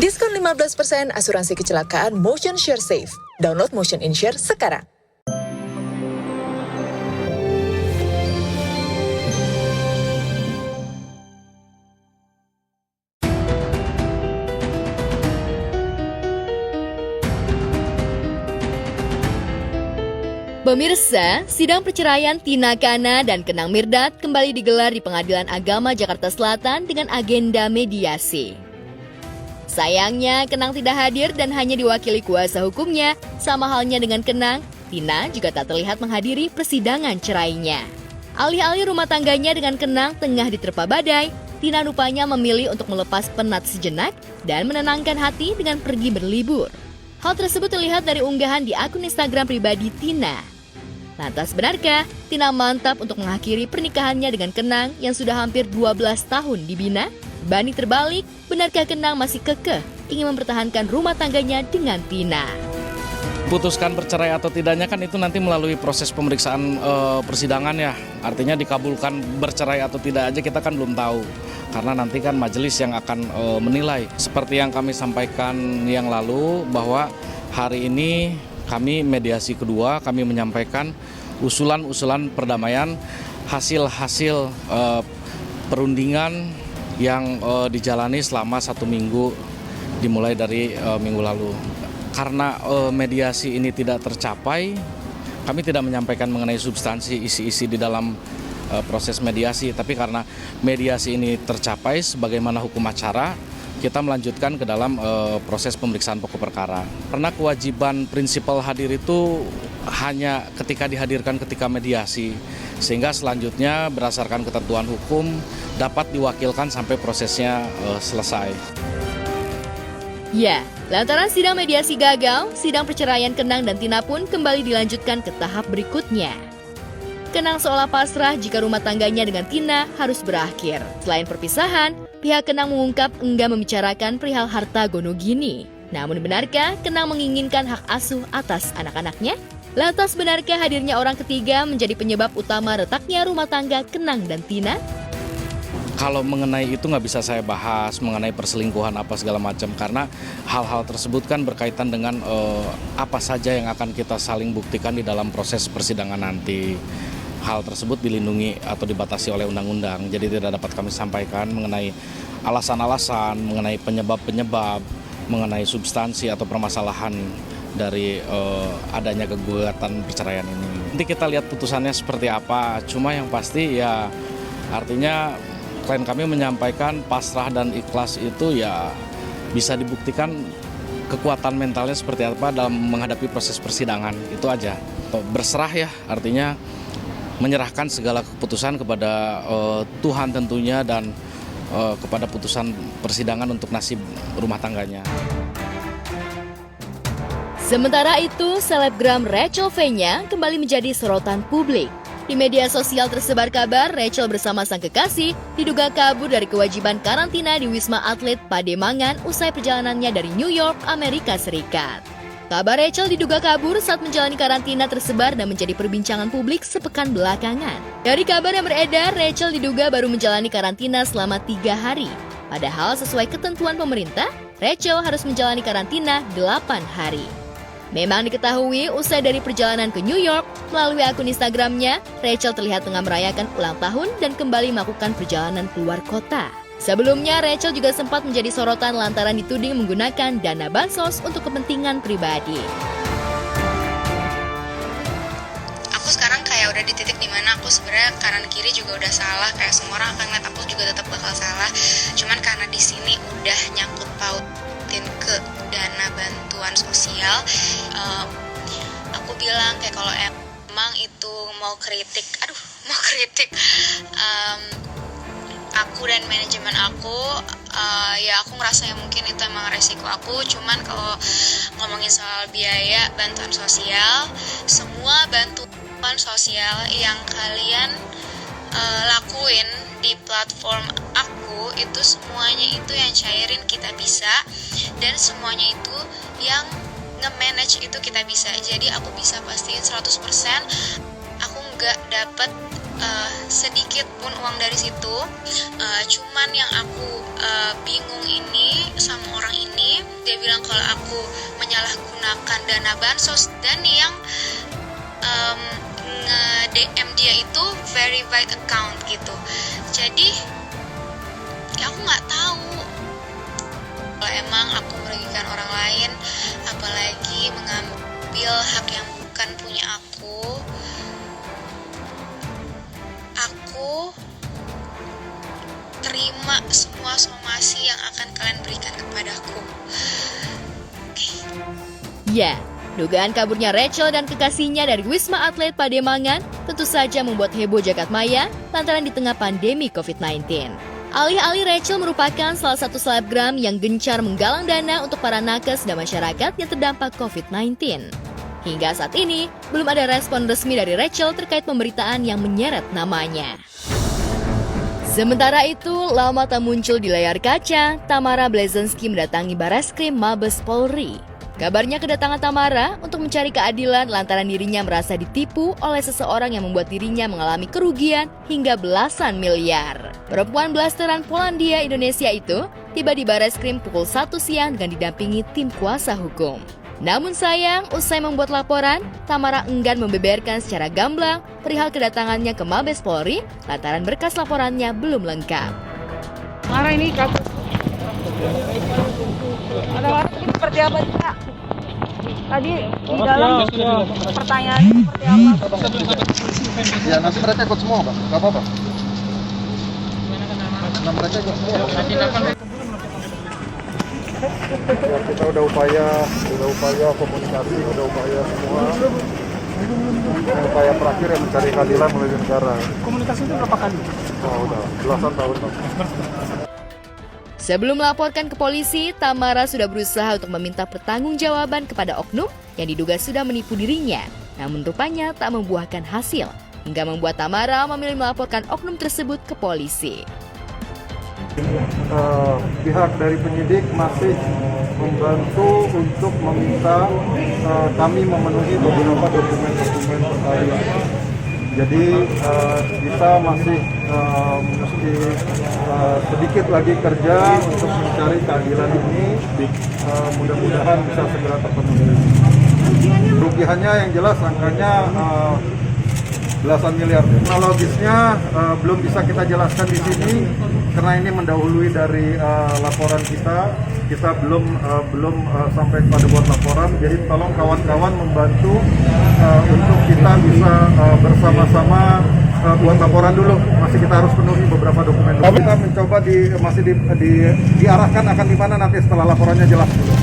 Diskon 15% asuransi kecelakaan Motion Share Safe. Download Motion Insure sekarang. Pemirsa, sidang perceraian Tina Kana dan Kenang Mirdad kembali digelar di Pengadilan Agama Jakarta Selatan dengan agenda mediasi. Sayangnya, Kenang tidak hadir dan hanya diwakili kuasa hukumnya. Sama halnya dengan Kenang, Tina juga tak terlihat menghadiri persidangan cerainya. Alih-alih rumah tangganya dengan Kenang tengah diterpa badai, Tina rupanya memilih untuk melepas penat sejenak dan menenangkan hati dengan pergi berlibur. Hal tersebut terlihat dari unggahan di akun Instagram pribadi Tina. Lantas benarkah Tina mantap untuk mengakhiri pernikahannya dengan Kenang yang sudah hampir 12 tahun dibina? Banding terbalik, benarkah Kenang masih kekeh ingin mempertahankan rumah tangganya dengan Tina? Putuskan bercerai atau tidaknya kan itu nanti melalui proses pemeriksaan persidangan ya. Artinya dikabulkan bercerai atau tidak aja kita kan belum tahu. Karena nanti kan majelis yang akan menilai. Seperti yang kami sampaikan yang lalu bahwa hari ini kami mediasi kedua, kami menyampaikan usulan-usulan perdamaian, hasil-hasil perundingan yang dijalani selama 1 minggu dimulai dari minggu lalu. Karena mediasi ini tidak tercapai, kami tidak menyampaikan mengenai substansi isi-isi di dalam proses mediasi, tapi karena mediasi ini tercapai sebagaimana hukum acara, kita melanjutkan ke dalam proses pemeriksaan pokok perkara. Karena kewajiban prinsipal hadir itu hanya ketika dihadirkan ketika mediasi, sehingga selanjutnya berdasarkan ketentuan hukum dapat diwakilkan sampai prosesnya selesai. Ya, lantaran sidang mediasi gagal, sidang perceraian Kenang dan Tina pun kembali dilanjutkan ke tahap berikutnya. Kenang seolah pasrah jika rumah tangganya dengan Tina harus berakhir. Selain perpisahan, pihak Kenang mengungkap enggan membicarakan perihal harta gonogini. Namun benarkah Kenang menginginkan hak asuh atas anak-anaknya? Lantas benarkah hadirnya orang ketiga menjadi penyebab utama retaknya rumah tangga Kenang dan Tina? Kalau mengenai itu nggak bisa saya bahas, mengenai perselingkuhan apa segala macam, karena hal-hal tersebut kan berkaitan dengan apa saja yang akan kita saling buktikan di dalam proses persidangan nanti. Hal tersebut dilindungi atau dibatasi oleh undang-undang, jadi tidak dapat kami sampaikan mengenai alasan-alasan, mengenai penyebab-penyebab, mengenai substansi atau permasalahan dari adanya gugatan perceraian ini. Nanti kita lihat putusannya seperti apa, cuma yang pasti ya artinya klien kami menyampaikan pasrah dan ikhlas itu ya bisa dibuktikan kekuatan mentalnya seperti apa dalam menghadapi proses persidangan, itu aja. Berserah ya, artinya menyerahkan segala keputusan kepada Tuhan tentunya dan kepada putusan persidangan untuk nasib rumah tangganya. Sementara itu, selebgram Rachel V-nya kembali menjadi sorotan publik. Di media sosial tersebar kabar Rachel bersama sang kekasih diduga kabur dari kewajiban karantina di Wisma Atlet Pademangan usai perjalanannya dari New York, Amerika Serikat. Kabar Rachel diduga kabur saat menjalani karantina tersebar dan menjadi perbincangan publik sepekan belakangan. Dari kabar yang beredar, Rachel diduga baru menjalani karantina selama 3 hari. Padahal sesuai ketentuan pemerintah, Rachel harus menjalani karantina 8 hari. Memang diketahui usai dari perjalanan ke New York, melalui akun Instagramnya, Rachel terlihat tengah merayakan ulang tahun dan kembali melakukan perjalanan keluar kota. Sebelumnya, Rachel juga sempat menjadi sorotan lantaran dituding menggunakan dana bansos untuk kepentingan pribadi. Aku sekarang kayak udah di titik dimana aku sebenarnya kanan kiri juga udah salah, kayak semua orang akan ngeliat aku juga tetap bakal salah. Cuman karena di sini udah nyangkut pautin ke dana bantuan sosial, aku bilang kayak kalau emang itu mau kritik aku dan manajemen aku, ya aku ngerasa ya mungkin itu emang resiko aku. Cuman kalau ngomongin soal biaya bantuan sosial, semua bantuan sosial yang kalian lakuin di platform aku itu semuanya itu yang cairin Kita Bisa, dan semuanya itu yang nge-manage itu Kita Bisa. Jadi aku bisa pastiin 100% aku nggak dapet sedikit pun uang dari situ. Cuman yang aku bingung ini sama orang ini, dia bilang kalau aku menyalahgunakan dana bansos, dan yang nge-DM dia itu verified account gitu. Jadi ya aku nggak tahu kalau emang aku merugikan orang lain, apalagi mengambil hak yang bukan punya aku terima semua somasi yang akan kalian berikan kepadaku. Ya, dugaan kaburnya Rachel dan kekasihnya dari Wisma Atlet Pademangan tentu saja membuat heboh jagat maya lantaran di tengah pandemi COVID-19. Alih-alih Rachel merupakan salah satu selebgram yang gencar menggalang dana untuk para nakes dan masyarakat yang terdampak COVID-19. Hingga saat ini, belum ada respon resmi dari Rachel terkait pemberitaan yang menyeret namanya. Sementara itu, lama tak muncul di layar kaca, Tamara Blazensky mendatangi Barreskrim Mabes Polri. Kabarnya kedatangan Tamara untuk mencari keadilan lantaran dirinya merasa ditipu oleh seseorang yang membuat dirinya mengalami kerugian hingga belasan miliar. Perempuan blasteran Polandia Indonesia itu tiba di Barreskrim pukul 1 siang dengan didampingi tim kuasa hukum. Namun sayang, usai membuat laporan, Tamara enggan membeberkan secara gamblang perihal kedatangannya ke Mabes Polri lantaran berkas laporannya belum lengkap. Marah ini kasus. Ada marah ini seperti apa sih, Kak? Tadi di dalam pertanyaannya seperti apa? Ya nanti mereka ikut semua, Pak. Gak apa-apa. Nah, mereka ikut semua. Ya, kita udah upaya komunikasi, udah upaya semua. Upaya terakhir yang mencari keadilan melalui negara. Komunikasi itu berapa kali? Oh, udah belasan tahun, Pak. Sebelum melaporkan ke polisi, Tamara sudah berusaha untuk meminta pertanggungjawaban kepada oknum yang diduga sudah menipu dirinya. Namun rupanya tak membuahkan hasil, hingga membuat Tamara memilih melaporkan oknum tersebut ke polisi. Pihak dari penyidik masih membantu untuk meminta kami memenuhi beberapa dokumen-dokumen perkara. Jadi kita masih mesti sedikit lagi kerja untuk mencari keadilan ini. Mudah-mudahan bisa segera terpenuhi. Kerugiannya yang jelas angkanya belasan miliar. Kronologisnya belum bisa kita jelaskan di sini karena ini mendahului dari laporan kita. Kita belum sampai pada buat laporan. Jadi tolong kawan-kawan membantu untuk kita bisa bersama-sama buat laporan dulu. Masih kita harus penuhi beberapa dokumen. Kita mencoba masih diarahkan akan di mana nanti setelah laporannya jelas dulu.